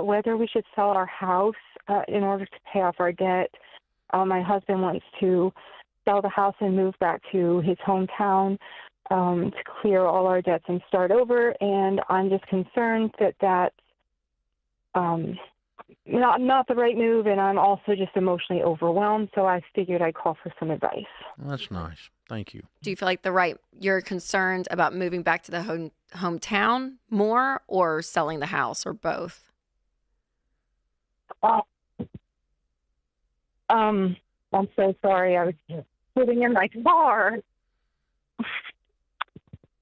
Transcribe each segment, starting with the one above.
whether we should sell our house in order to pay off our debt. My husband wants to sell the house and move back to his hometown to clear all our debts and start over. And I'm just concerned that that's not the right move, and I'm also just emotionally overwhelmed. So I figured I'd call for some advice. Well, that's nice. Thank you. Do you feel like you're concerned about moving back to the hometown more or selling the house or both? I'm so sorry. I was just sitting in my car.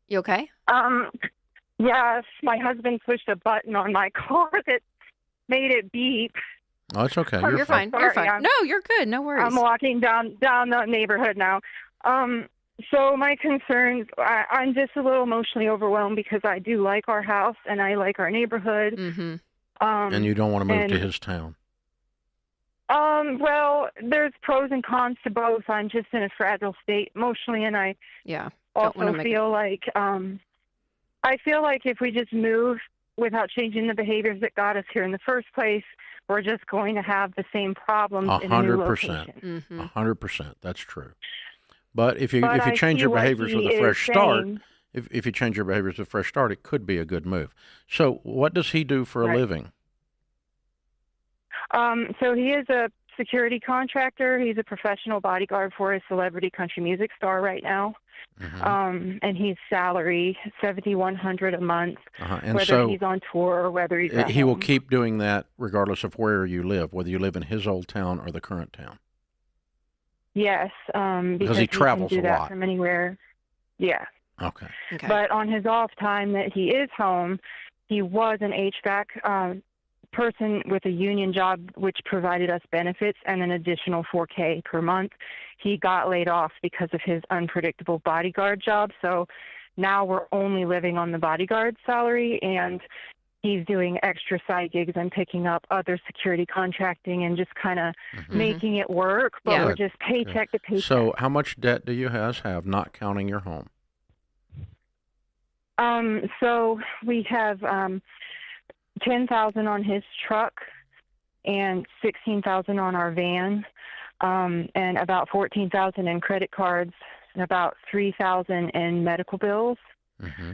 You okay? Yes, my husband pushed a button on my car that made it beep. Oh, it's okay. You're fine. Sorry. You're fine. No, you're good. No worries. I'm walking down the neighborhood now. So my concerns, I'm just a little emotionally overwhelmed because I do like our house and I like our neighborhood. Mm-hmm. And you don't want to move to his town. Well, there's pros and cons to both. I'm just in a fragile state emotionally, and I also feel like if we just move without changing the behaviors that got us here in the first place, we're just going to have the same problems in a new location. 100%. That's true. But if you change your behaviors with a fresh start, if you change your behaviors with a fresh start, it could be a good move. So what does he do for a living? So he is a security contractor. He's a professional bodyguard for a celebrity country music star right now. Mm-hmm. And he's salary $7,100 a month, and whether so he's on tour or whether he's at he home. will keep doing that regardless of where you live, whether you live in his old town or the current town. Yes, because he travels can do a that lot from anywhere. Yeah. Okay. But on his off time that he is home, he was an HVAC person with a union job, which provided us benefits and an additional $4,000 per month. He got laid off because of his unpredictable bodyguard job. So now we're only living on the bodyguard salary, and he's doing extra side gigs and picking up other security contracting and just kind of making it work. But we're just paycheck to paycheck. So how much debt do you have, not counting your home? So we have $10,000 on his truck and $16,000 on our van, and about $14,000 in credit cards and about $3,000 in medical bills. Mm-hmm.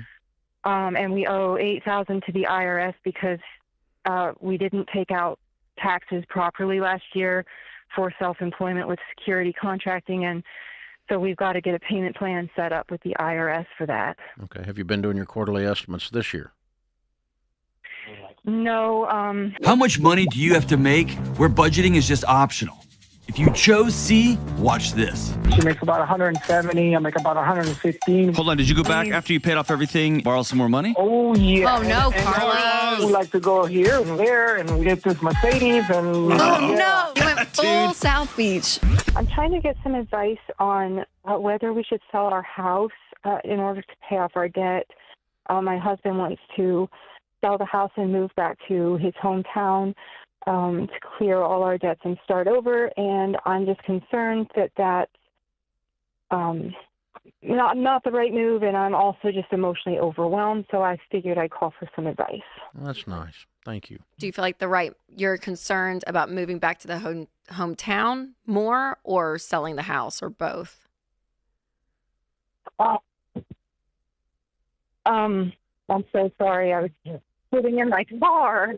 And we owe $8,000 to the IRS because we didn't take out taxes properly last year for self-employment with security contracting, and so we've got to get a payment plan set up with the IRS for that. Okay. Have you been doing your quarterly estimates this year? No. How much money do you have to make where budgeting is just optional? If you chose C, watch this. She makes about 170. I make about 115. Hold on, did you go back after you paid off everything, borrow some more money? Oh, yeah. Oh, no, Carlos. We like to go here and there, and we get this Mercedes, and... no. You went full South Beach. I'm trying to get some advice on whether we should sell our house in order to pay off our debt. My husband wants to sell the house and move back to his hometown to clear all our debts and start over, and I'm just concerned that that's not the right move, and I'm also just emotionally overwhelmed, so I figured I'd call for some advice. Well, that's nice. Thank you. Do you feel like you're concerned about moving back to the hometown more or selling the house or both? I'm so sorry. I was just sitting in my car.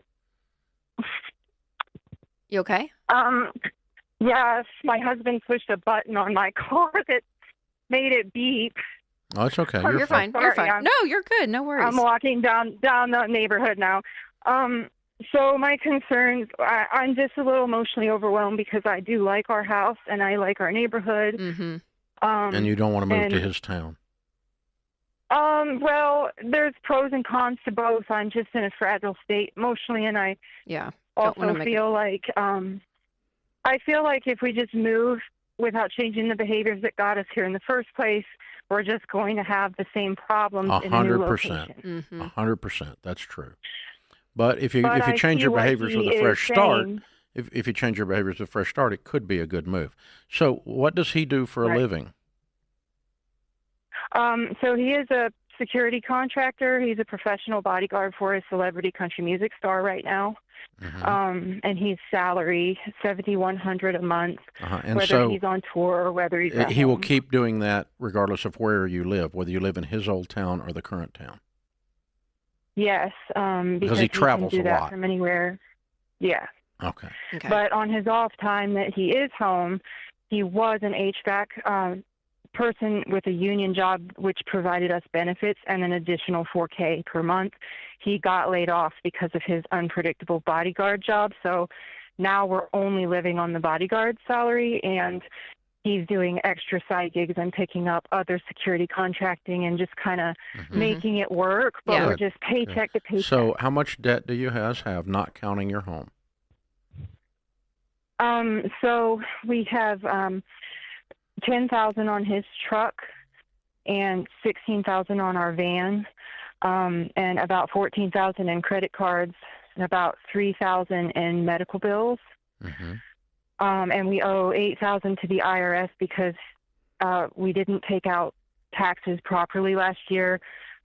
You okay? Yes, my husband pushed a button on my car that made it beep. Oh, it's okay. You're fine. You're fine. No, you're good. No worries. I'm walking down the neighborhood now. So my concerns, I'm just a little emotionally overwhelmed because I do like our house and I like our neighborhood. Mm-hmm. And you don't want to move to his town. Well, there's pros and cons to both. I'm just in a fragile state emotionally, and I also feel like if we just move without changing the behaviors that got us here in the first place, we're just going to have the same problems in a new location. 100%. That's true. But if you change your behaviors with a fresh start, if you change your behaviors with a fresh start, it could be a good move. So what does he do for a living? So he is a security contractor. He's a professional bodyguard for a celebrity country music star right now. And he's salary $7,100 a month, And whether so he's on tour or whether he's at he will home. keep doing that regardless of where you live, whether you live in his old town or the current town. Yes, because he travels can do a that lot from anywhere. Yeah. Okay. But on his off time that he is home, he was an HVAC person with a union job, which provided us benefits and an additional $4,000 per month. He got laid off because of his unpredictable bodyguard job. So now we're only living on the bodyguard salary, and he's doing extra side gigs and picking up other security contracting and just kind of making it work. But we're just paycheck to paycheck. So how much debt do you have, not counting your home? So we have $10,000 on his truck and $16,000 on our van, and about $14,000 in credit cards and about $3,000 in medical bills. And we owe $8,000 to the IRS because we didn't take out taxes properly last year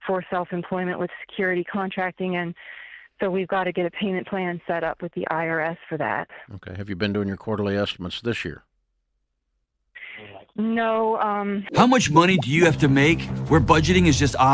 for self-employment with security contracting, and so we've got to get a payment plan set up with the IRS for that. Okay. Have you been doing your quarterly estimates this year? No. How much money do you have to make where budgeting is just optional?